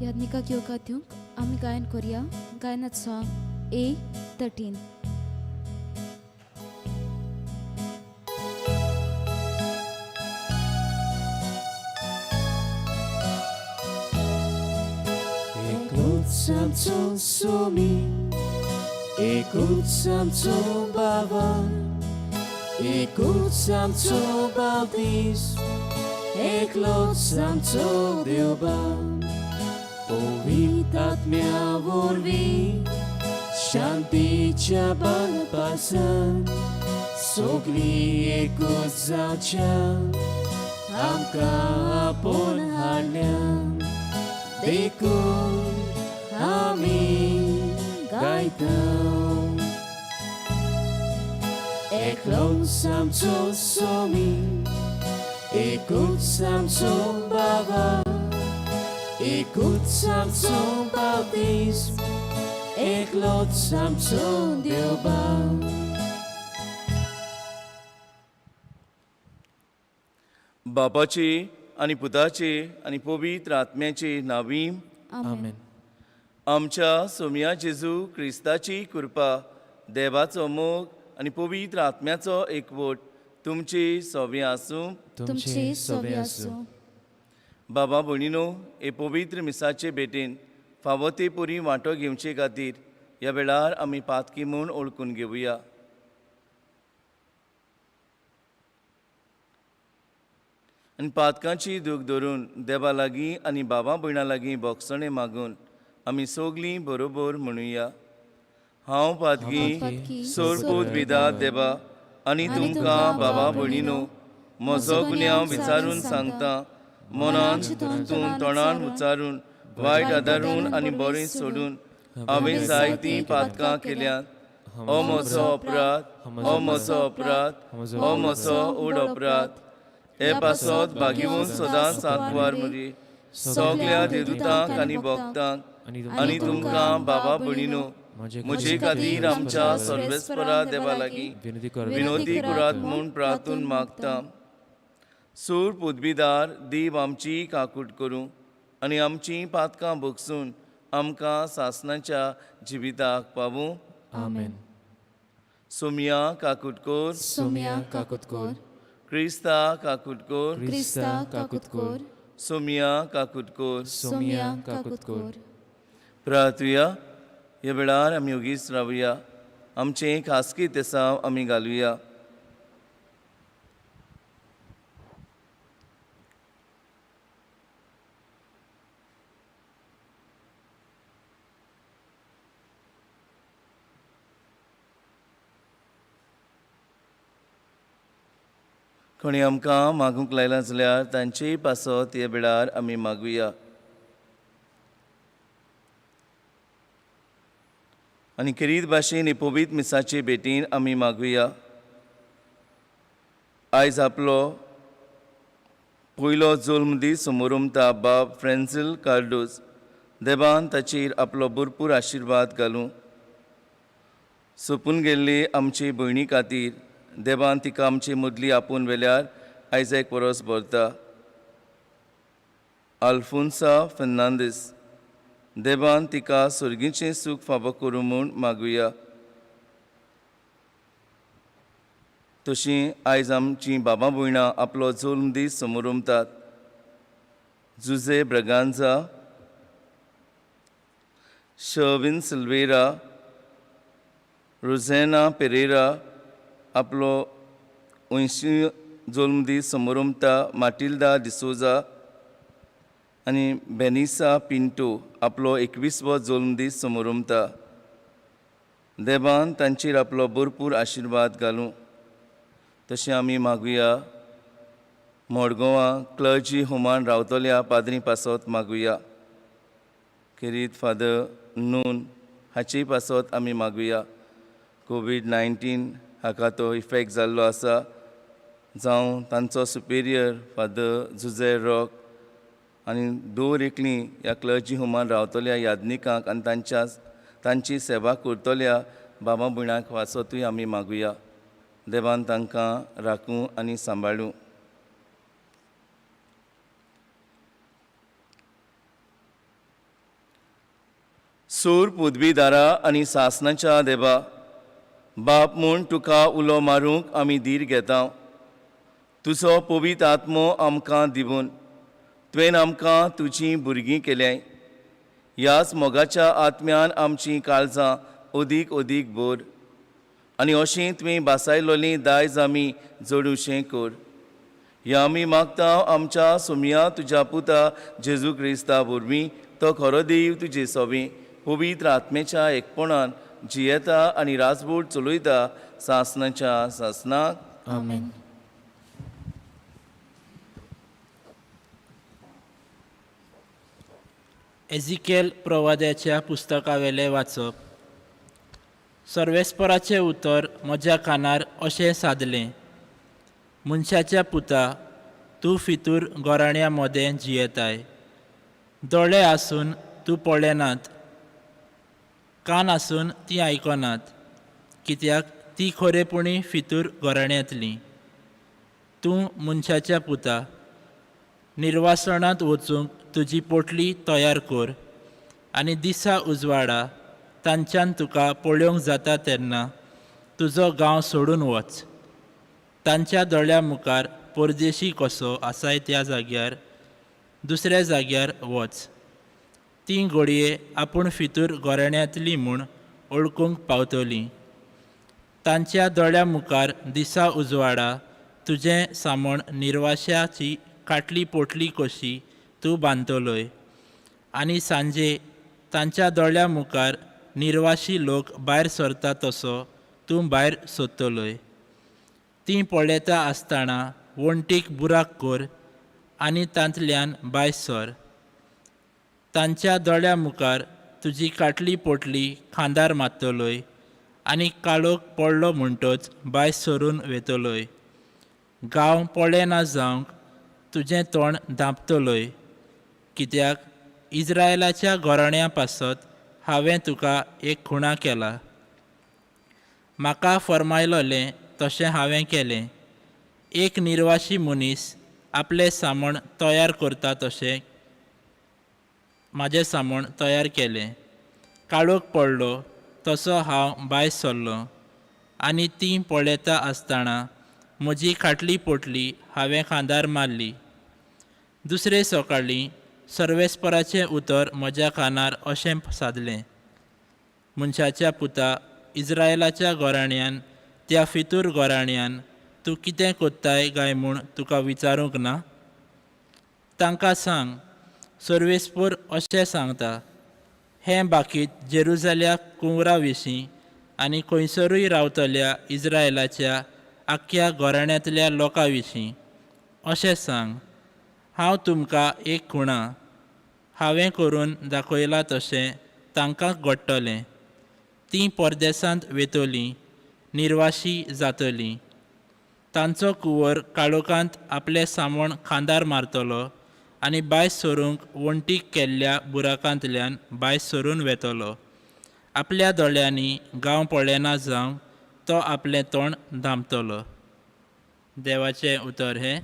याज्ञिकाक योगा दिवंक आमी गायन करुया. गायनात song A13. Samco sumi, ikut samco baba, ikut samco bautis, eklot samco dioba. Powitatmia vorwi, shanticia balpasan, sogli ikut zawcia, amka apon halyan, dekun Amin gaitão Eklon samco somi Ekut samco baba Ekut samco bautism Eklot samco dioba. बापाची आणि पुताची आणि पवित्र आत्म्याची नावी आमेन. आमच्या सोम्या जेजू क्रिस्ताची कृपा, देवाचो मोग आणि पवित्र आत्म्याचो एकवट तुमची सवे आसूं. तुमची सवे आसूं. बाबा भयणीनो, हे पवित्र मिसाचे भेटेन फावो ते परी वांटो घेवचे खातीर ह्या वेळार आमी पातकी म्हूण ओळखून घेवया. आनी पातकांची दूख धरून देवा लागीं आनी बाबा भयणां लागीं भोगसणें मागून आमी सगलीं बरोबर म्हणुया. हांव पातकी सोरपोत विदात देवा आनी तुमकां बाबा भयणीनो म्हजो गुन्यांव विचारून सांगता. मनान चिंतून तोंडान उच्चारून वायट आदारून आनी बरें सोडून हांवें जायतीं पातकां केल्यात. हो म्हजो अपराध, हो म्हजो अपराध, हो म्हजो ओड अपराध. हे पासत भागिवून सदांच सांतवार म्हजी सगल्या देवदूतांक आनी भक्तांक आनी तुमकां बाबा भयणीनो म्हजे खातीर आमच्या सर्वेस्परा देवा लागीं विनोदी कुरात म्हूण प्रार्थून मागता. सूर पुदबीदार देव आमची काकूट करूं आनी आमची पातकां भोगसून आमकां सासणाच्या जिविताक पावूं. आमेन. सोम्या काकूट कोर, सोम्या काकूट कोर. क्रिस्ता काकूट कोर, क्रिस्ता काकूट कोर. सोम्या काकूट कोर. सोम्या काकूट कोर. प्रार्थुया. ह्या वेळार आमी ओगीच रावया. आमचें खासगी तेसांव आमी घालुया. कोणी आमकां मागूंक लायला जाल्यार तांचेय पासत ह्या वेळार आमी मागुया. आनी खेरीत भाशेन हे पवित्र मिसाचे भेटीन आमी मागुया. आयज आपलो पयलो जल्म दीस समोरुमता बाब फ्रँसिल कार्डोस देवान ताचेर आपलो भरपूर आशिर्वाद घालूं. सोंपून गेल्ले आमचे भयणी खातीर देवान तिका आमचे मदली आपोवन व्हेल्यार आयज एक परस भरता. आल्फोन्सा फेर्नांदीस देवान तिका सर्गीचें सूख फावो करूं म्हूण मागुया. तशीं आयज आमचीं बाबा भयणां आपलो जल्म दीस समोरुमतात. जुजे ब्रगांजा, शर्विन सिल्वेरा, रोझेना पेरेरा आपलो 80 जल्म दीस समोरुमता. माटिल्डा डिसोजा आनी बेनिसा पिंटो आपलो 21वो जल्म दीस समोरुमता. देवान तांचेर आपलो भरपूर आशिर्वाद घालूं. तशें आमी मागुया. मडगांवां क्लर्जी होमान रावतल्या पाद्री पासत मागुया. खेरीत फादर नून हाचे पासत आमी मागुया. कोविड-19 हाका तो इफेक्ट जाल्लो आसा. जावं तांचो सुपेरियर फादर जुजे रॉक आनी दोर एकलीं ह्या क्लर्जी होमान रावतल्या याज्ञिकांक आनी तांची सेवा करतल्या बाबा भयणांक वाचतूय आमी मागुया. देवान तांकां राखूं आनी सांबाळूं. सोर पदवीदारा आनी सासणाच्या देवा, बाप म्हूण तुका उलो मारूंक आमी धीर घेता. तुजो पवित्र आत्मो आमकां दिवून तुवें आमकां तुजीं भुरगीं केल्याय. ह्याच मोगाच्या आत्म्यान आमचीं काळजां अदीक अदीक भर आनी अशें तुवें बासायलोलें दायज आमी जडुशें कर. हें आमी मागता आमच्या सोम्या तुज्या पुता जेजू क्रिस्ता वरवीं, तो खरो देव तुजे सोबे पवित्र आत्म्याच्या एकपणान जियेता आनी राजवट चलयता सासणाच्या सासणाक. आमेन. एजिकेल प्रवाद्याच्या पुस्तकावेले वाचप. सर्वेस्पराचें उतर म्हज्या कानार अशें सादलें. मनशाच्या पुता, तूं फितूर गोराण्या मोदें जियेताय. दोळे आसून तूं पळयनात, कान आसून तीं आयकनात, कित्याक तीं खरेपणी फितूर गोराण्यांतलीं. तूं मनशाच्या पुता, निर्वासणांत वचूंक तुजी पोटली तयार कर आनी दिसा उजवाडा तांच्यान तुका पळोवंक जाता तेन्ना तुजो गांव सोडून वच. तांच्या दोळ्या मुखार परदेशी कसो आसाय त्या जाग्यार दुसऱ्या जाग्यार वच. तीं घडये आपूण फितूर गोराण्यांतलीं म्हूण ओळखूंक पावतलीं. तांच्या दोळ्या मुखार दिसा उजवाडा तुजें सामण निर्वाशाची काटली पोटली कशी तूं बांदतलोय आनी सांजे तांच्या दोळ्या मुखार निर्वाशी लोक भायर सरता तसो तूं भायर सोदतलोय. तीं पळयता आसतना वणटीक बुराक कर आनी तांतल्यान भायर सर. तांच्या दोळ्या मुखार तुजी काटली पोटली खांदार मारतलोय आनी काळोख पडलो म्हणटच भायर सरून वेतलोय. गांव पळयना जावंक तुजें तोंड धांपतलोय, कित्याक इस्रायलाच्या गोराण्या पासत हांवें तुका एक खुणा केला. म्हाका फरमायलोलें तशें हांवें केलें. एक निर्वाशी मनीस आपलें सामण तयार करता तशें म्हाजें सामण तयार केलें. काळोख पडलो तसो हांव भायर सरलो आनी तीं पळयता आसतना म्हजी खाटली पोटली हांवें खांदार मारली. दुसरे सकाळीं सर्वेस्पराचें उतर म्हज्या कानार अशें सादलें. मनशाच्या पुता, इस्रायलाच्या गोराण्यांत त्या फितूर गोराण्यांत तूं कितें कोत्ताय काय म्हूण तुका विचारूंक ना? तांकां सांग, सर्वेस्पर अशें सांगता, हें बाकीत जेरुजाल्या कुंवरा विशीं आनी खंयसरूय रावतल्या इस्रायलाच्या आख्या गोराण्यांतल्या लोकां विशीं. अशें सांग, हांव तुमकां एक खुणा हांवें करून दाखयलां तशें तांकां घडटलें. तीं परदेसांत वेतलीं, निर्वाशी जातलीं. तांचो कुंवर काळोखांत आपलें सामण खांदार मारतलो आनी भायर सरूंक वणटीक केल्ल्या बुराकांतल्यान भायर सरून वेतलो. आपल्या दोळ्यांनी गांव पळयना जावंक तो आपलें तोंड धांपतलो. देवाचें उतर हें.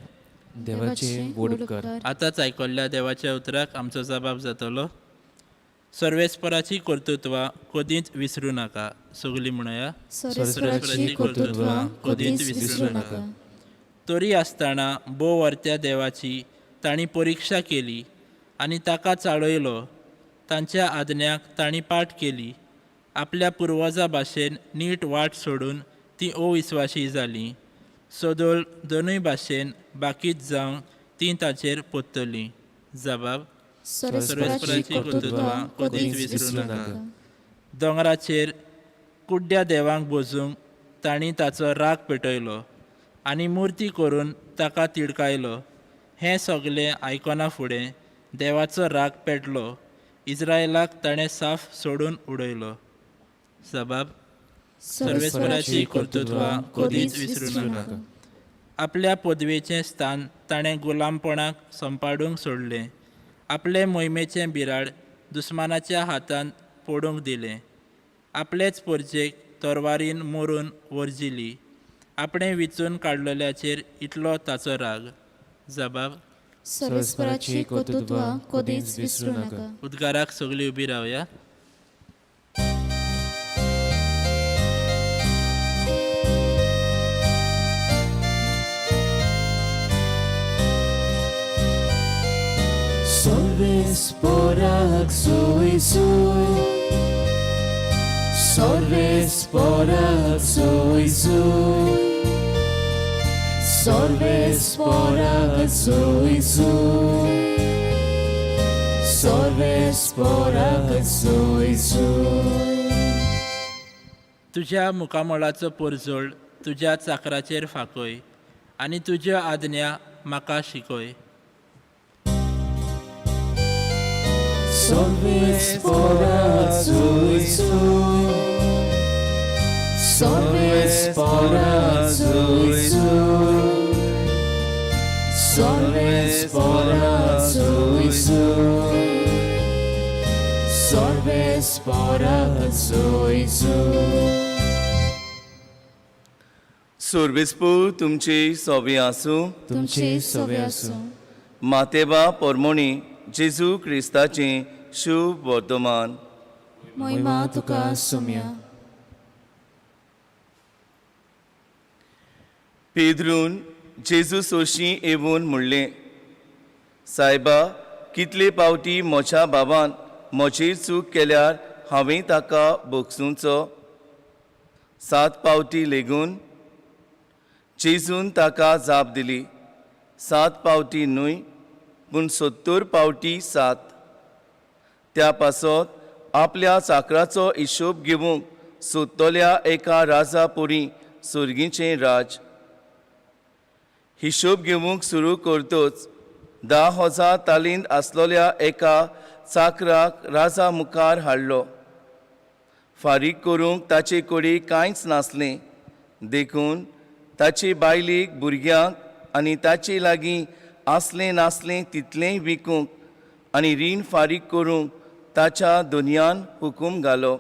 देवाचें वड कर. आतांच आयकल्ल्या देवाच्या उतराक आमचो जबाब जातलो. सर्वेस्पराची कर्तृत्वां कधीच विसरूं नाका. सगळीं म्हणया, सर्वेस्पराची कर्तृत्वां कधीच विसरूं नाका. तरी आसतना बोव वर्त्या देवाची तांणी परिक्षा केली आनी ताका चाळयलो. तांच्या आज्ञाक तांणी पाठ केली. आपल्या पुर्वजां भाशेन नीट वाट सोडून तीं अविस्वाशी जालीं. सदोल दोनूय भाशेन बाकीत जावन तीं ताचेर पोत्तलीं. जबाब, सर्वेस्पराची कर्तृत्वां कधीच विसरूं नाका. दोंगराचेर कुड्ड्या देवांक बोजूंक तांणी ताचो राग पेटयलो आनी मुर्ती करून ताका तिडकायलो. हें सगलें आयकना फुडें देवाचो राग पेटलो. इस्रायलाक ताणें साफ सोडून उडयलो. जबाब, सर्वेस्पराची कर्तृत्वां कधीच विसरूं नाका. आपल्या पदवेचें स्थान ताणें गुलामपणाक संपाडूंक सोडलें. आपले मोहिमेचें बिराड दुस्मानाच्या हातांत पडूंक दिलें. आपलेच परजेक तरवारीन मोरून वर्जिली. आपणें विचून काडलेल्याचेर इतलो ताचो राग. जबाब, सर्वेस्पराची कर्तृत्वां कधीच विसरूं नाका. उद्गाराक सगळीं उबी रावया. Sorvesporak soy soy. Sorvesporak soy soy. Sorvesporak soy soy. Sorvesporak soy soy. तुज्या मुखामळाचो पोरजोळ तुज्या चाकराचेर फाकय आनी तुज्या आज्ञा म्हाका शिकय. Sorvesporak soy soy. Sorvesporak soy soy. Sorvesporak soy soy. Sorvesporak soy soy. सोर्बेस्पो तुमचे सोबे आसूं. तुमचे सोबे आसूं. मातेबा पोरमोणी जेजू क्रिस्ताचें शुभ वर्तमान. महिमा तुका सुम्या. पेद्रून जेजू सोशी येवन म्हणलें, सायबा, कितले पावटी म्हज्या बाबान म्हजेर चूक केल्यार हांवें ताका बोगसूंचो? 7 पावटी लेगून? जेजून ताका जाप दिली, 7 पावटी न्हय, पूण 70 पावटी 7. त्या पासत आपल्या चाकराचो हिशोब घेवंक सोदतल्या एका राजा पोरी सुर्गीचें राज. हिशोब घेवंक सुरू करतोच 10,000 तालींत आसलोल्या एका चाकराक राजा मुखार हाडलो. फारीक करूंक ताचे कडेन कांयच नासलें. देखून ताचे बायलेक, भुरग्यांक आनी ताचे लागीं आसलें नासलें तितलेंय विकूंक आनी रीण फारीक करूंक ताच्या दोनयान हुकूम घालो.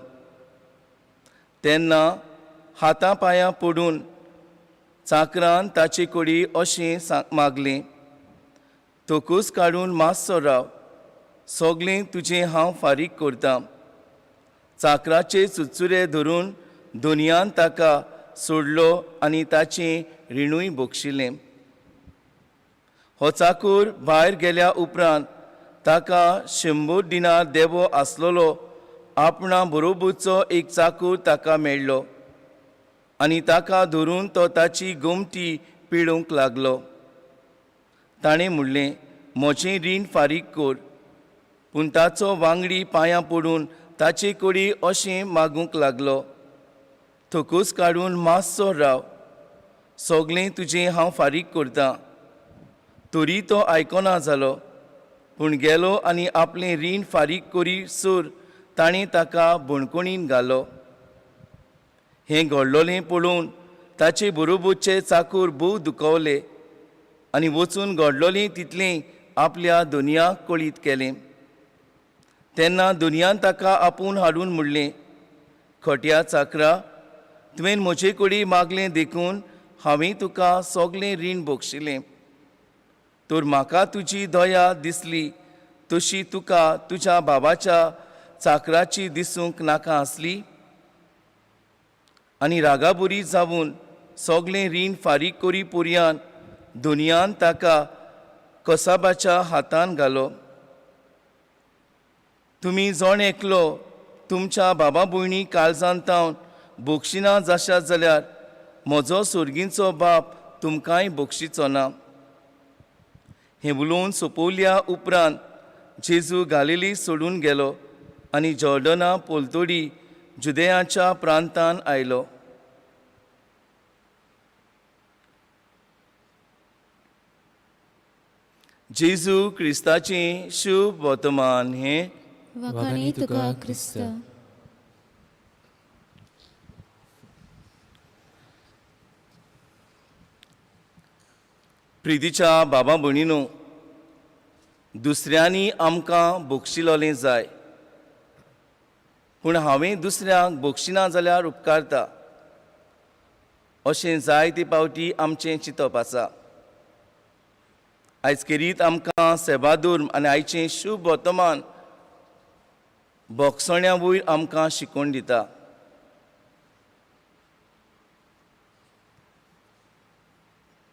तेन्ना हातां पांयां पडून चाकरान ताचे कडेन अशें मागलें, तोकूच काडून मातसो राव, सगलें तुजें हांव फारीक करतां. चाकराचे चुचुरे धरून दोनयान ताका सोडलो आनी ताचें रिणूय बोगशिलें. हो चाकूर भायर गेल्या उपरांत ताका 100 दिनार देबो आसलोलो आपणा बरोबरचो एक चाकूर ताका मेळ्ळो आनी ताका धरून तो ताची गोमटी पिळोवंक लागलो. ताणें म्हणलें, म्हजें रीण फारीक कर. पूण ताचो वांगडी पांयां पडून ताचे कडेन अशें मागूंक लागलो, थोकूच काडून मातसो राव, सगलें तुजें हांव फारीक करतां. तरी तो आयकना जालो, पूण गेलो आनी आपलें रीण फारीक करीसर ताणें ताका बणकुणीन घालो. हें घडलोलें पळोवन ताचे बरोबरचे चाकूर भोव दुखवले आनी वचून घडलोलें तितलें आपल्या दोनयाक कळीत केलें. तेन्ना दोनयान ताका आपूण हाडून म्हणलें, खोट्या चाकरा, तुवें म्हजे कडेन मागलें देखून हांवें तुका सगलें रीण बोगशिलें. तर म्हाका तुजी दया दिसली तशी तुका तुज्या बाबाच्या चाकराची दिसूंक नाका आसली? आनी रागाबुरी जावन सगलें रीण फारीक करी पर्यान दोनयान ताका कसाबाच्या हातान घालो. तुमी जण एकलो तुमच्या बाबा भयणी काळजांतावन बोगशिना जाशात जाल्यार म्हजो सुर्गीचो बाप तुमकांय बोगशिचो ना. हें उलोवन सोंपवल्या उपरांत जेजू गालिली सोडून गेलो आनी जॉर्डना पोलतोडी जुदेयाच्या प्रांतान आयलो. जेजू क्रिस्ताचें शुभ वर्तमान हें वखाणी तुका क्रिस्त. प्रितीच्या बाबा भयणीनो, दुसऱ्यांनी आमकां बोगशिलोलें जाय, पूण हांवें दुसऱ्यांक बोगशिना जाल्यार उपकारता अशें जायते पावटी आमचें चिंतप आसा. आयज खेरीत आमकां सेबादूर आनी आयचें शुभ वर्तमान बोगसण्या वयर आमकां शिकोवन दिता.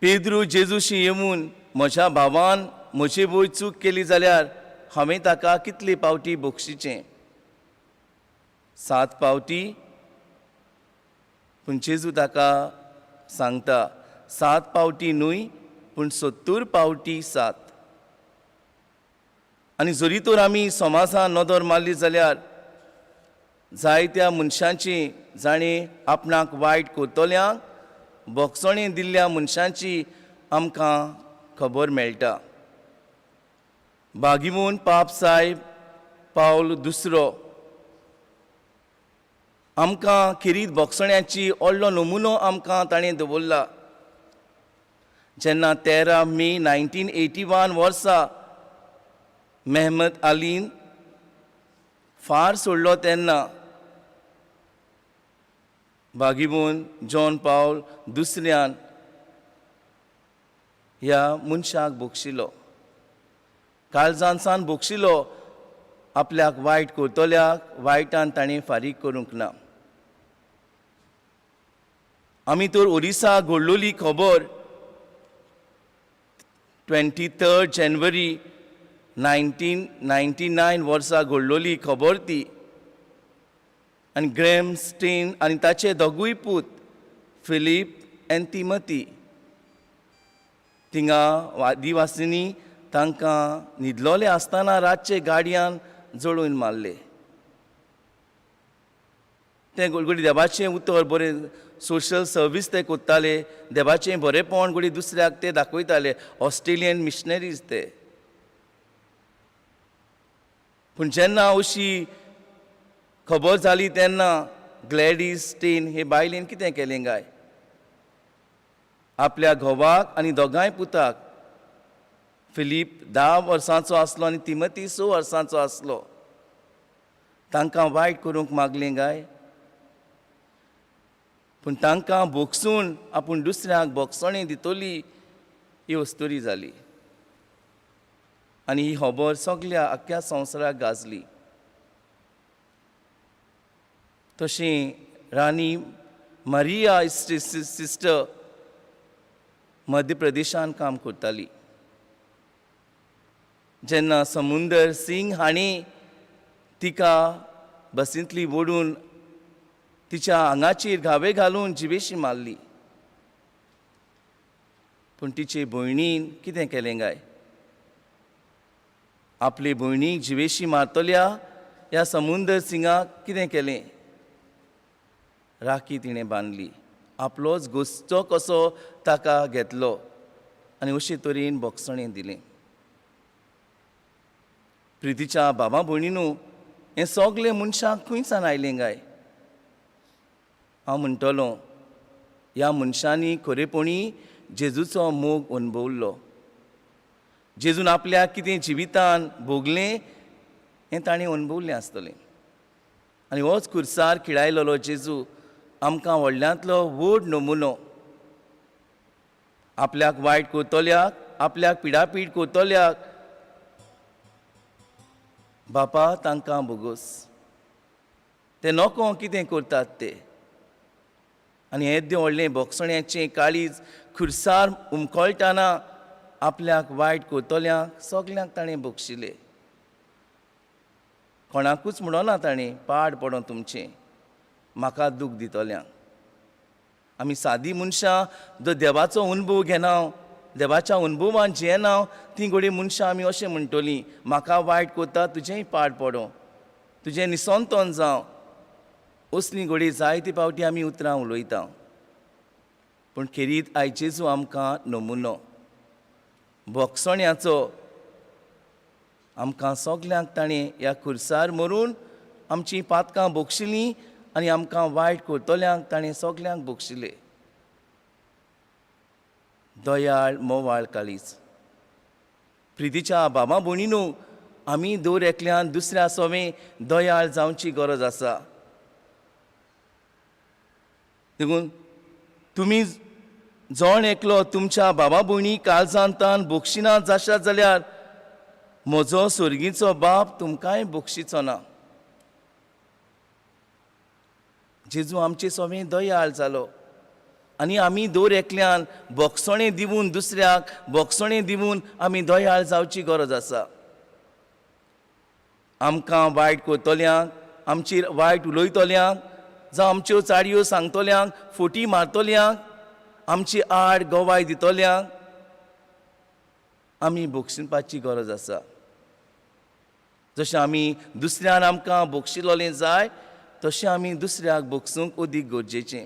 पेद्रू जेजूशी येवन म्हज्या भावान म्हजे वयर चूक केली जाल्यार हांवें ताका कितले पावटी बक्षिचें 7 पावटी. पूण जेजू ताका सांगता 7 पावटी न्हय पूण 70 पावटी 7. आनी जरी तर आमी समाजान नदर मारली जाल्यार जायत्या मनशांची जाणें आपणाक वायट करतल्यांक बोगसणें दिल्ल्या मनशांची आमकां खबर मेळटा. बागीमून पाप साहेब पावल दुसरो आमकां खेरीत बोगसण्याची व्हडलो नमुनो आमकां ताणें दवरला. जेन्ना 13 मे 1981 वर्सा मेहमद अलीन फार सोडलो तेन्ना बागीमून जॉन पावल दुसऱ्यान ह्या मनशाक बक्षिलो. काळजांसान बक्षिलो आपल्याक वायट करतल्याक वायटान ताणें फारीक करूंक ना. आमी तर ओरिसा घडलोली खबर 23 जानेवारी 1999 वर्सा घडलोली खबर ती. आनी ग्रॅम स्टेन आनी ताचे दोगूय पूत फिलीप आनी तिमोथी थिंगा आदिवासींनी तांकां न्हिदलोले आसतना रातचे गाडयान जळून मारले. ते घडी देवाचें उतर बरें सोशल सर्वीस ते कोत्ताले. देवाचें बरेंपण घडी दुसऱ्याक ते दाखयताले. ऑस्ट्रेलियन मिशनरीज ते. पूण जेन्ना अशी खबर जाली तेन्ना ग्लॅडीस स्टेन हे बायलेन कितें केलें काय आपल्या घोवाक आनी दोगांय पुताक फिलीप 10 वर्सांचो आसलो आनी तिमोथी 6 वर्सांचो आसलो तांकां वायट करूंक मागलें काय. पूण तांकां बोगसून आपूण दुसऱ्याक बोगसणें दितली ही वस्तुरी जाली. आनी ही खबर सगळ्या आख्या संवसाराक गाजली. तशें राणी मारिया सिस्टर मध्य प्रदेशान काम करताली. जेन्ना समुंदर सिंग हाणें तिका बसींतली ओडून तिच्या आंगाचेर घावे घालून जिवेशी मारली. पूण तिचे भयणीन कितें केलें काय आपले भयणीक जिवेशी मारतल्या ह्या समुंदर सिंगाक कितें केलें राखी तिणें बांदली. आपलोच घोस्तो कसो ताका घेतलो आनी अशे तरेन बोगसणें दिलें. प्रितीच्या बाबा भयणीनू हें सगलें मनशाक खंयसान आयलें काय. हांव म्हणटलों ह्या मनशांनी खरेपणी जेजूचो मोग अणभवलो. जेजून आपल्याक कितें जिवितान भोगलें हें ताणें अणभवलें आसतलें. आनी होच खुर्सार खिळायलोलो जेजू आमकां व्हडल्यांतलो व्हड नमुनो. आपल्याक वायट करतल्याक आपल्याक पिडापीड करतल्याक बापा तांकां बोगोस. ते नोको कितें करतात ते. आनी येद्दें व्हडलें बोगसण्याचें काळीज खुर्सार उमकळटाना आपल्याक वायट करतल्यांक सगल्यांक ताणें बक्षिलें. कोणाकूच म्हणना ताणें पाड पडो तुमचें म्हाका दूख दितल्यांक. आमी सादी मनशां जो देवाचो अनुभव घेना देवाच्या अनुभवान जियेना ती घडी मनशां आमी अशें म्हणटलीं म्हाका वायट करता तुजेंय पाड पडो तुजें निसंतोन जावं. असली घडी जायते पावटी आमी उतरां उलयता. पूण खेरीत आयज जेजू आमकां नमुनो बोगसण्याचो आमकां सगल्यांक ताणें ह्या खुर्सार मरून आमचीं पातकां बोगशिलीं आनी आमकां वायट करतल्यांक ताणें सगल्यांक बक्षिलें. दयाळ मोवाळ काळीज. प्रितीच्या बाबा भयणीनू आमी दर एकल्यान दुसऱ्या सोवें दयाळ जावची गरज आसा. देखून तुमी जण एकलो तुमच्या बाबा भयणी काळजांतान बक्षिना जाशात जाल्यार म्हजो स्वर्गीचो बाप तुमकांय बक्षिचो ना. जेजू आमचे सोवें दयाळ जालो आनी आमी दर एकल्यान बोगसणें दिवून दुसऱ्याक बोगसणें दिवून आमी दयाळ जावची गरज आसा. आमकां वायट करतल्यांक, आमचेर वायट उलयतल्यांक, जावं आमच्यो चाडयो सांगतल्यांक, फोटी मारतल्यांक, आमची आड गोवाय दितल्यांक आमी बोगशिवपाची गरज आसा. जशें आमी दुसऱ्यान आमकां बोगशिलोलें जाय तशें आमी दुसऱ्याक बोगसूंक अदीक गरजेचें.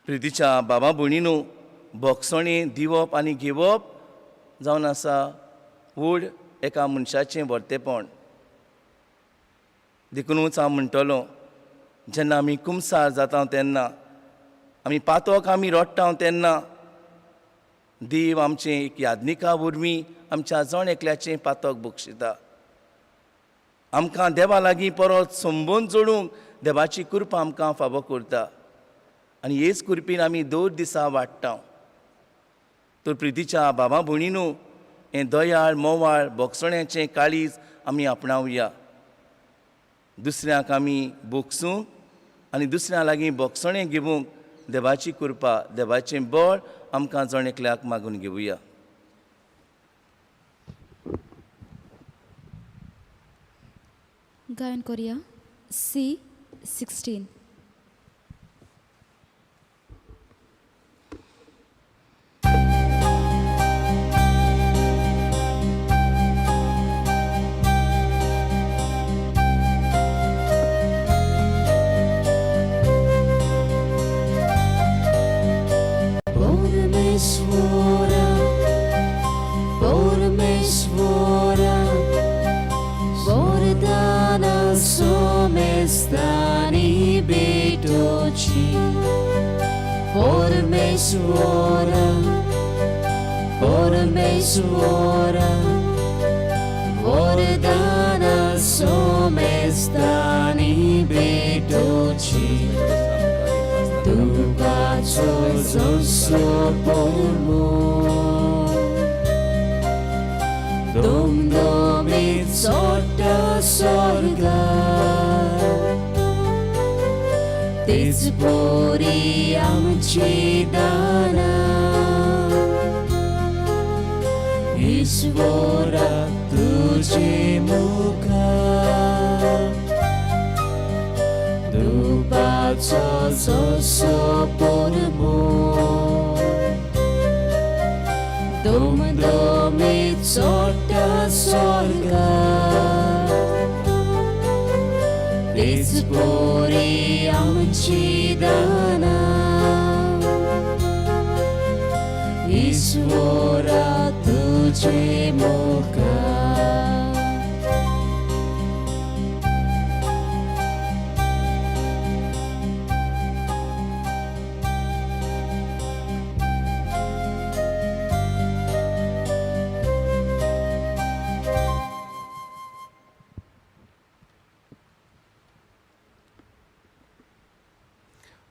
प्रितीच्या बाबा भयणीनो, बोगसणें दिवप आनी घेवप जावन आसा व्हड एका मनशाचें वर्तेपण. देखूनच हांव म्हणटलों, जेन्ना आमी कुमसार जाता तेन्ना, आमी पातोक आमी रोडटा तेन्ना देव आमचें एक यादनिका वरवीं आमच्या जण एकल्याचें पातक बक्षिता. आमकां देवा लागीं परत संबंद जोडूंक देवाची कृपा आमकां फावो करता आनी हेच कृपेन आमी दर दिसा वाडटा. तर प्रितीच्या बाबा भयणीनो, हें दयाळ मोवाळ बोगसण्याचें काळीज आमी आपणावया. दुसऱ्यांक आमी बोगसूंक आनी दुसऱ्यां लागीं बोगसणें घेवंक देवाची कृपा, देवाचें बळ आमकां जण एकल्याक मागून घेवया. गायन करुया C16. Stani betoci por me suora Vordana some stani betoci Tu paco zoso por mo Domdomit sorta sorga तेच पोरी आमची दाना ईश्वरा तुझे मुखार दुपाचो जसो पोरमो दोमदोमीत चोटा स्वर्गार तेच पोरी आमची दाना ईश्वरा तुझे मुखार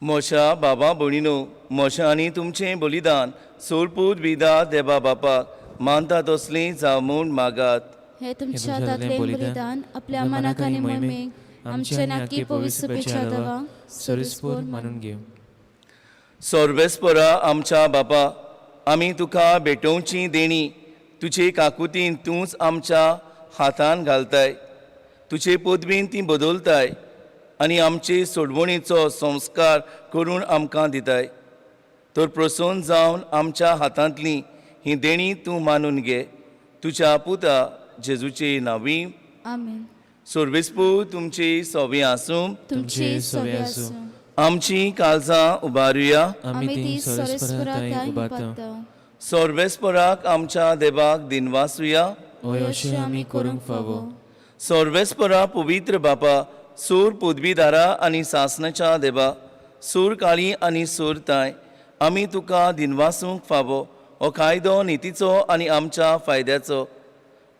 मोशा बाबा भयणीनो, मोशा आनी तुमचें बलिदान सोरपूत बिदा देवा बापाक मानता तसलीं जावं म्हूण मागात. हे तुमच्या हातांतलें बलिदान आपल्या मनाक आनी मोहिमेक आमचे नाकी पवित्रपेक्षा दवा सरस्पोर मानून घेव. सर्वेस्परा आमच्या बापा, आमी तुका भेटोवची देणी तुजे काकुतीन तूंच आमच्या हातान घालताय. तुजे पदवीन ती बदलताय आनी आमचे सोडवणीचो संस्कार करून आमकां दिताय. तर प्रसन्न जावन आमच्या हातांतली ही देणी तूं मानून घे. तुज्या पुता जेजूचे नांवी आमेन. सर्वेस्पू तुमची सवी आसूं, तुमची सवी आसूं. आमची काळजां उबारुया. आमी ती सरस्वराताय उबारता. सर्वेस्पराक आमच्या देवाक दिनवासुया. अशें आमी करूंक फावो. सर्वेस्परा पवित्र बापा, सूर पदवीदारा आनी सासणाच्या देवा, सूर काळी आनी सूर ताय, आमी तुका दिनवासूंक फावो हो कायदो नितीचो आनी आमच्या फायद्याचो.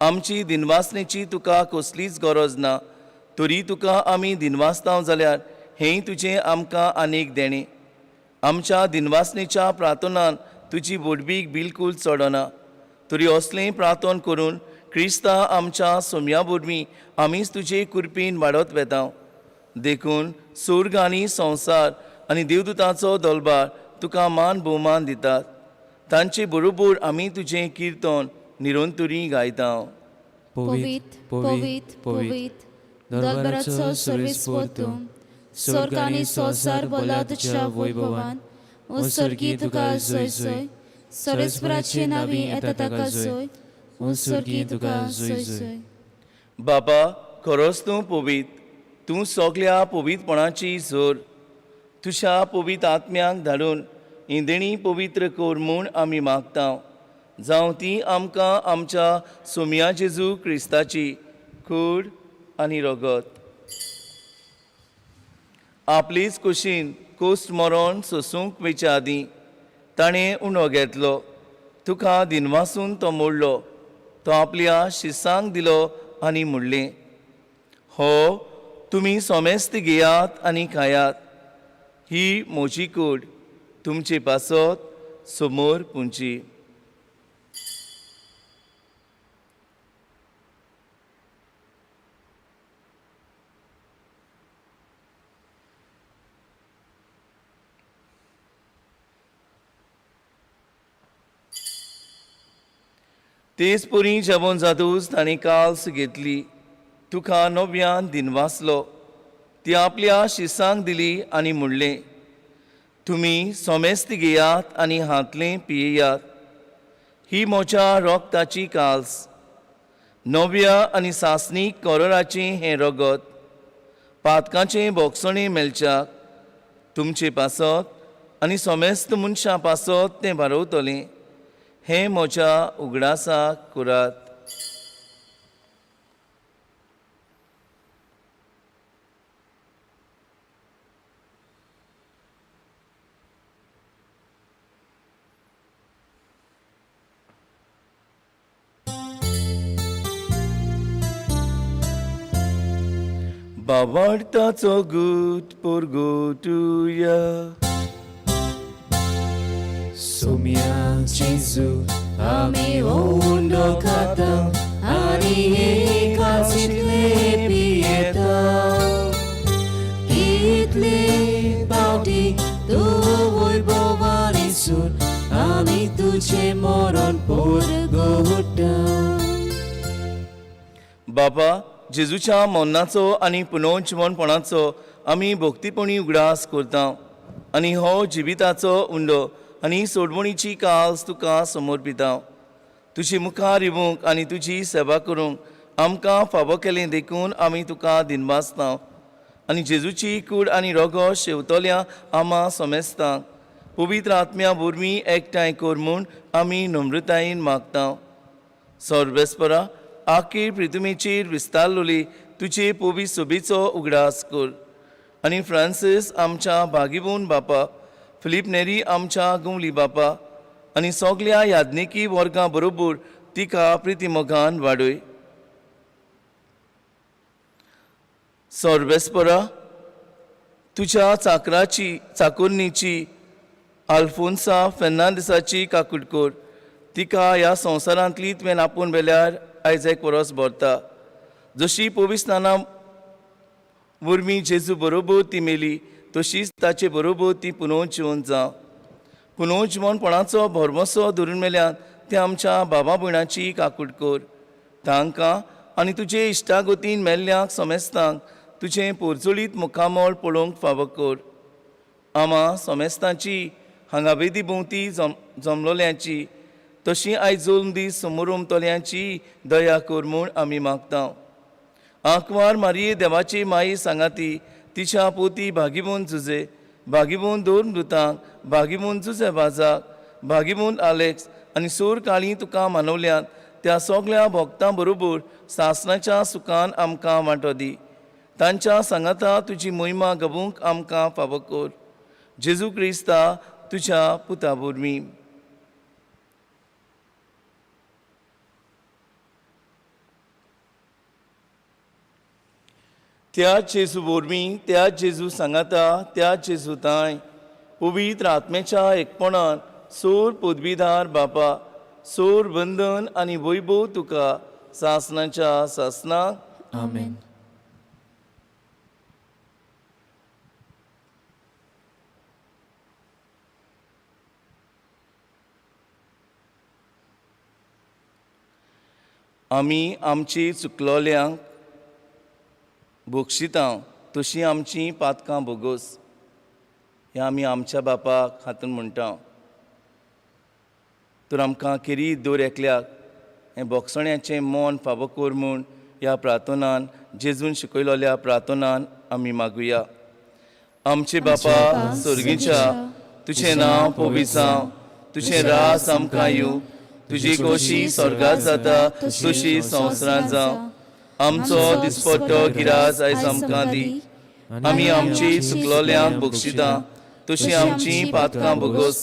आमची दिनवासणेची तुका कसलीच गरज ना, तरी तुका आमी दिनवासतांव जाल्यार हें तुजें आमकां आनीक देणें. आमच्या दिनवासणेच्या प्रार्थनान तुजी बोडबीक बिलकूल चडना, तरी असलें प्रार्थन करून क्रिस्ता आमच्या सोम्या बोडवी आमीच तुजे कृपेन वाडत वेता. देखून सुर्ग आनी संवसार आनी देवदूतांचो दलबार तुका मान भोवमान दितात. तांचे बरोबर आमी तुजें किर्तन निरंतरी गायता. पवित पवित पवित दलबराचो सर्वेस्पोर तूं स्वर्ग आनी संवसार भला तुज्या वैभवान उत्सर्गी तुका जय जय सर्वेस्पराची नावी येता ताका जय उत्सर्गी तुका जय जय बाबा खरोच तूं पवित तूं सगल्या पवित्रपणाची जोर तुज्या पवित्र आत्म्याक धाडून ही देणी पवित्र कोर म्हूण आमी मागता जावं ती आमकां आमच्या सोम्या जेजू क्रिस्ताची कूड आनी रगत आपलीच कुशीन कोस्ट मरण सोसूंक वेच्या आदीं ताणें उणो घेतलो तुका दिनवासून तो मोडलो तो आपल्या शिसांक दिलो आनी म्हणलें हो तुमी सोमेस्त घेयात आनी खायात ही म्हजी कूड तुमचे पासत समोर पुंची तेच परी जेवण जातूच ताणें काल्स घेतली तुका नव्यान दिनवासलो ती आपल्या शिसांक दिली आनी म्हणलें तुमी सोमेस्त घेयात आनी हातलें पियेयात ही म्हज्या रोगताची काल्स नव्या आनी सासणीक कोरोराचें हें रगत पातकाचें बोगसणें मेलच्याक तुमचे पासत आनी सोमेस्त मनशां पासत तें बारवतलें हें म्हज्या उगडासाक कुरात बावार्थाचो गूट पोरगोटुया सोम्या जेजू आमी ओंडो खाता आनी एकाचितले पियेता इतले पावटी तूं वैभवान येसून आमी तुजें मरण पोरगोटा बाबा जेजूच्या मरणाचो आनी पुनर्जीवनपणाचो आमी भोक्तीपणी उगडास करता आनी हो जिविताचो उंडो आनी सोडवणीची काल्स तुका समर्पिता तुजी मुखार येवंक आनी तुजी सेवा करूंक आमकां फावो केलें देखून आमी तुका दिनवासता आनी जेजूची कूड आनी रगत शेवतल्या आमा सोमेस्तांक पवित्र आत्म्या वरवीं एकठांय कर म्हूण आमी नम्रतायेन मागता सर्वेस्परा आखी प्रितुमेचेर विस्तारलोली तुजे पवित्र सोबीचो उगडास कर आनी फ्रांसीस आमच्या भागीबून बापा फिलीप नेरी आमच्या गुंवली बापा आनी सगल्या याज्ञिकी वर्गां बरोबर तिका प्रितीमोगान वाडय सर्वेस्परा तुज्या चाकुर्नीची आल्फोन्सा फेर्नांदेसाची काकूट कर तिका ह्या संवसारांतली तुवें आपूण वेल्यार आयज एक वरस भरता जशी पविस्ताना वरवीं जेजू बरोबर ती मेली तशीच ताचे बरोबर ती पुनर्जीवन जावं पुनर्जीवनपणाचो भरवंसो धरून मेल्यान ते आमच्या बाबा भयणाची काकूट कर तांकां आनी तुजे इश्टागतीन मेल्ल्यांक समेस्तांक तुजें पोरजोळीत मुखामळ पळोवंक फावो कर आमा समेस्तांची हांगा वेदी भोंवती जमलोल्यांची तशी आयज दोन दीस समोर उमतल्यांची दया कर म्हूण आमी मागता आंकवार मारये देवाची माई सांगाती तिच्या पोती भागीबून झुजे भागीबून दोन मृतांक भागीबून झुजे बाजाक भागीबून आलेक्स आनी सोर काळी तुका मानवल्यात त्या सगळ्या भक्तां बरोबर सासणाच्या सुखान आमकां वांटो दी तांच्या सांगाता तुजी मोहिमा गबूंक आमकां फावो कर जेजू क्रिस्ता तुज्या पुता वरवीं त्या जेजू वरवीं त्या जेजू सांगाता त्या जेजू तांय पवित्र आत्म्याच्या एकपणान सोर पदवीदार बापा सोर बंधन आनी वैभव तुका सासणाच्या सासनाक आमेन. आमी आमची चुकलोल्यांक बक्षितां तशीं आमचीं पातकां बोगोस हें आमी आमच्या बापाक हातून म्हणटा. तर आमकां खेरीत दवर एकल्याक हें बोगसण्याचें मन फावो कोर म्हूण ह्या प्रार्थनान जेजून शिकयलोल्या प्रार्थनान आमी मागुया. आमचे बापा स्वर्गीच्या, तुजें नांव पवित्र जावं, तुजें रास आमकां येवं, तुजी खोशी स्वर्गांत जाता तशी संवसारांत जावं. आमचो दिसपट्टो गिराज आयज आमकां दी. आमी आमची चुकलोल्यांक बक्षितां तशीं आमचीं पातकां बोगोस.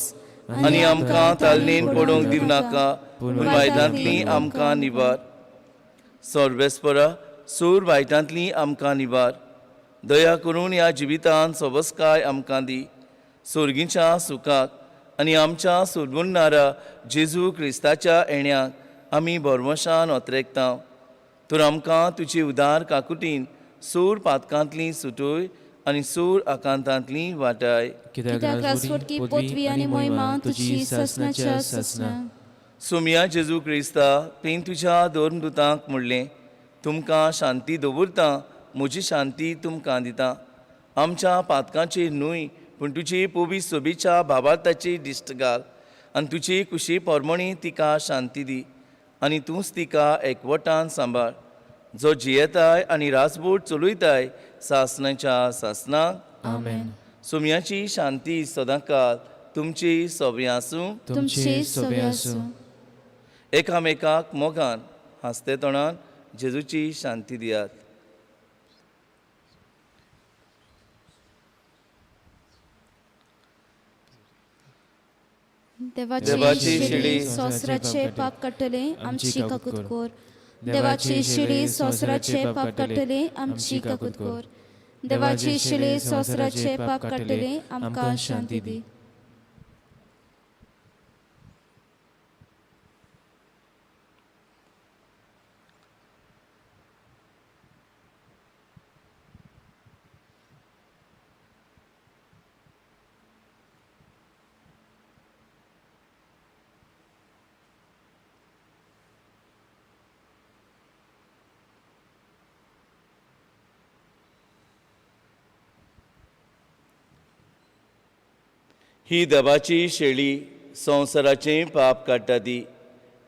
आनी आमकां तालनीन पडोवंक दिव नाका, पूण वायटांतलीं आमकां निवार. सर्वेस्परा सूर वायटांतलीं आमकां निवार. दया करून ह्या जिवितांत सोबस्काय आमकां दी. स्वर्गीच्या सुखाक आनी आमच्या सोडवणारा जेजू क्रिस्ताच्या येण्याक आमी भरवशान ओतरेकता. तर आमकां तुजी उदार काकुटीन सूर पातकांतलीं सुटोय आनी सूर आकांतांतलीं वाटाय. कित्याक रासवटकी पोतवी आनी मोहिमा तुजी ससनाच्या ससना. सोम्या जेजू क्रिस्ता पेन तुज्या दोर्मदुतांक म्हणलें, तुमकां शांती दवरता, म्हजी शांती तुमकां दिता. आमच्या पातकांचेर न्हय पूण तुजी पवित्र सोबीच्या भावार्थाची दिश्ट घाल आनी तुजी खुशी पोरमणी तिका शांती दी. आनी तूंच तिका एकवटान सांबाळ, जो जियेताय आनी रासबोट चलयताय सासणाच्या सासनाक. आमेन. सोम्याची शांती सदांकाळ तुमची सोबी आसूं. तुमची सोबे आसूं. एकामेकाक मोगान हांसते तोंडान जेजूची शांती दियात. देवाची शिडी सोसराचे पाप काडटले आमची काकूत कोर. देवाची शिडी सोसराचे पाप काडटले आमची काकूत कोर. देवाची शिडी सोसराचे पाप काडटले आमकां शांती दी. ही देवाची शेळी संवसाराचें पाप काडटा ती.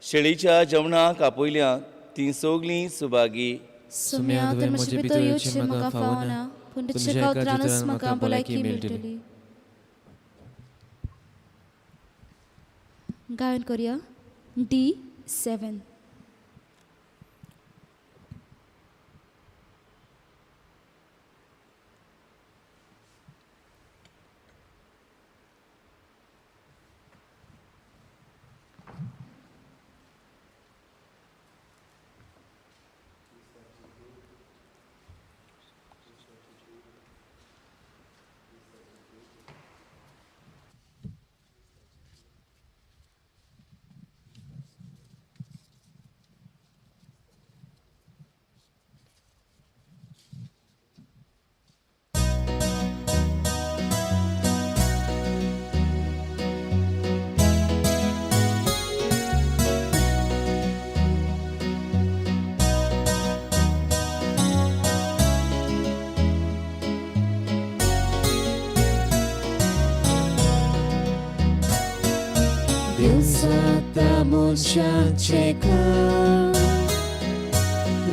शेळीच्या जेवणाक आपयल्यां ती सगलीं सुभागी. सुम्या तर म्हजे भितर येवचें म्हाका फावना, पूण तुजे कावत्रानूच म्हाका भलायकी मेळटली. गायन करुया D7. Diusata muchacheca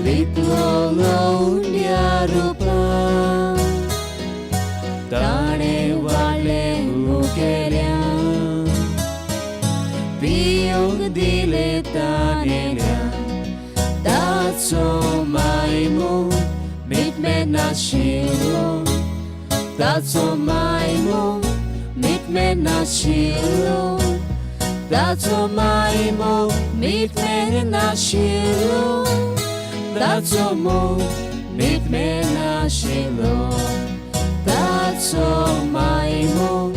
Litlolo rupa Tane wale ukelia Piyong dile tanelia Datso maimu mitme nashilo Datso maimu mitme nashilo Datso maimu mitme nashilo Datso mo mitme nashilo Datso maimu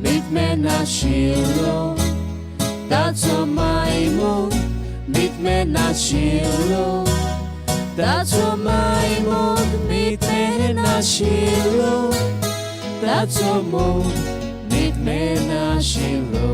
mitme nashilo Datso maimu mitme nashilo Datso maimu mitme nashilo Datso mo mitme nashilo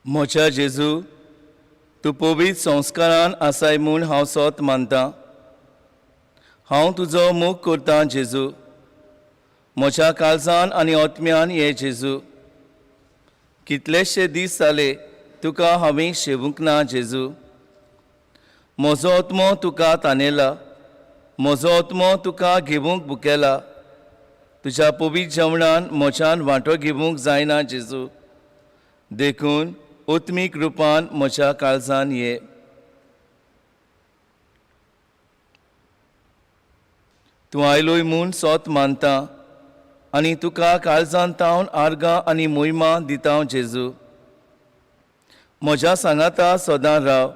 म्हज्या जेजू तूं पवित्र संस्कारान आसाय म्हूण हांव सोत मानतां. हांव तुजो मोग करतां जेजू. म्हज्या काळजान आनी ओतम्यान ये जेजू. कितलेशे दीस जाले तुका हांवें शेवूंक ना जेजू. म्हजो ओतमो तुका तानेला. म्हजो ओतमो तुका घेवूंक बुकेला. तुज्या पवित्र जेवणान म्हज्यान वांटो घेवूंक जायना जेजू. देखून ओत्मीक रुपान म्हज्या काळजान ये. तूं आयलोय म्हूण सोत मानतां आनी तुका काळजान तावन आर्गां आनी मोहिमा दिता जेजू. म्हज्या सांगाता सदां राव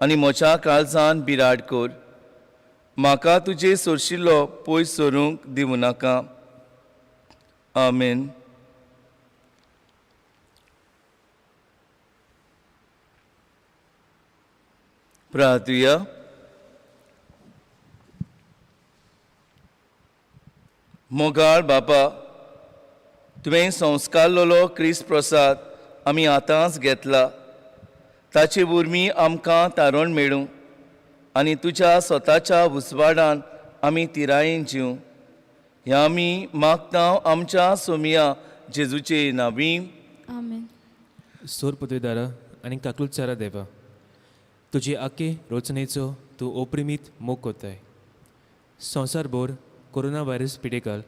आनी म्हज्या काळजान बिराड कोर. म्हाका तुजे सोरशिल्लो पयस सोरूंक दिवं नाका. आमेन. प्रार्थुया. मोगाळ बापा, तुवें संस्कारलेलो क्रिस्त प्रसाद आमी आतांच घेतला. ताचे वरवीं आमकां तारण मेळूं आनी तुज्या स्वताच्या उजवाडान आमी तिरायेन जिवं. हें आमी मागतां आमच्या सोमिया जेजूचे नांवी. आमेन. सोर पदवीदारा आनी काकूलचारा देवा, तुजे आखे रोचनेचो तूं ओप्रिमीत मोग कोताय. संवसारभर कोरोना व्हायरस पिडेकाल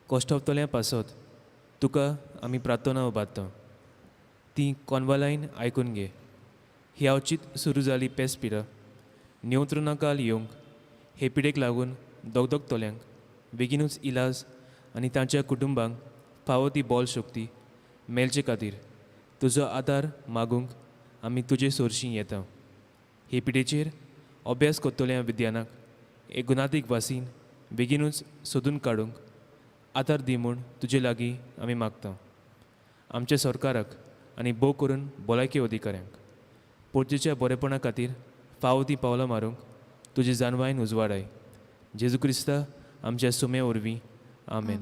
कोश्टावतल्या पासत तुका आमी प्रार्थना उबारता. ती कोनवालायन आयकून घे. ही अवचीत सुरू जाली पेस पिडा नियंत्रणाकाल येवंक हे पिडेक लागून दोगतोल्यांक बेगीनूच इलाज आनी तांच्या कुटुंबांक फावो ती बॉल शक्ती मेलचे खातीर तुजो आदार मागूंक आमी तुजे सोरशीं येता. हे पिडेचेर अभ्यास करतल्या विद्यानाक एक गुणातीक वासीन बेगीनूच सोदून काडूंक आदार दी म्हूण तुजे लागीं आमी मागता. आमच्या सरकाराक आनी भोव करून भलायकी अधिकाऱ्यांक पोरचेच्या बरेपणा खातीर फावो ती पावलां मारूंक तुजे जानवायन उजवाडाय. जेजू क्रिस्ता आमच्या सुम्या वरवीं. आमेन.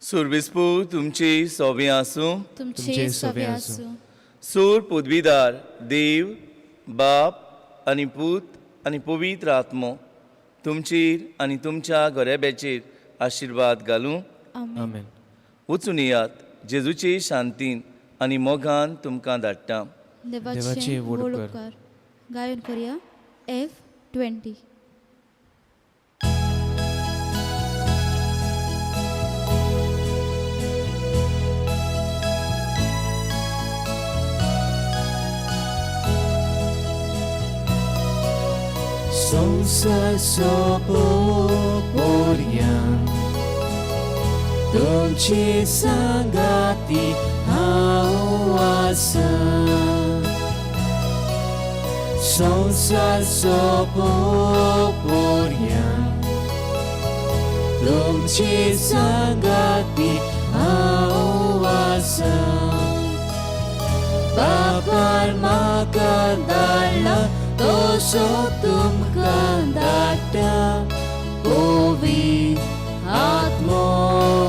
सुरविस्पू तुमची सोबी आसूं. तुमचे सवे आसूं. सूर पदवीदार देव बाप आनी पूत आनी पवित्र आत्मो तुमचेर आनी तुमच्या घराब्याचेर आशिर्वाद घालूं. आमेन. वचून येयात. जेजूचे शांतीन आनी मोगान तुमकां धाडटा. देवाचे व्हड उपकार. गायन करुया F20. Sonsa sopo poriam Dolce sangati hawasa Sonsa sopo poriam Dolce sangati hawasa Bapal makadala Doso tumkan data Povi atmongia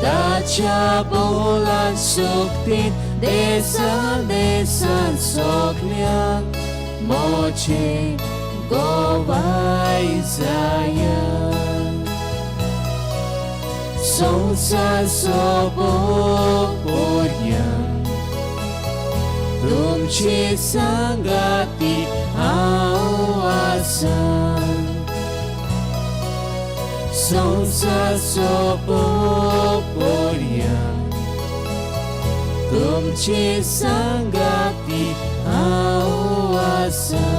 Dacia bolan suktin Desan soklia Moche gowai zaya Sonsa sobo poriam Tumci sanggati awasan Sonsa sopo poriam Tumci sanggati awasan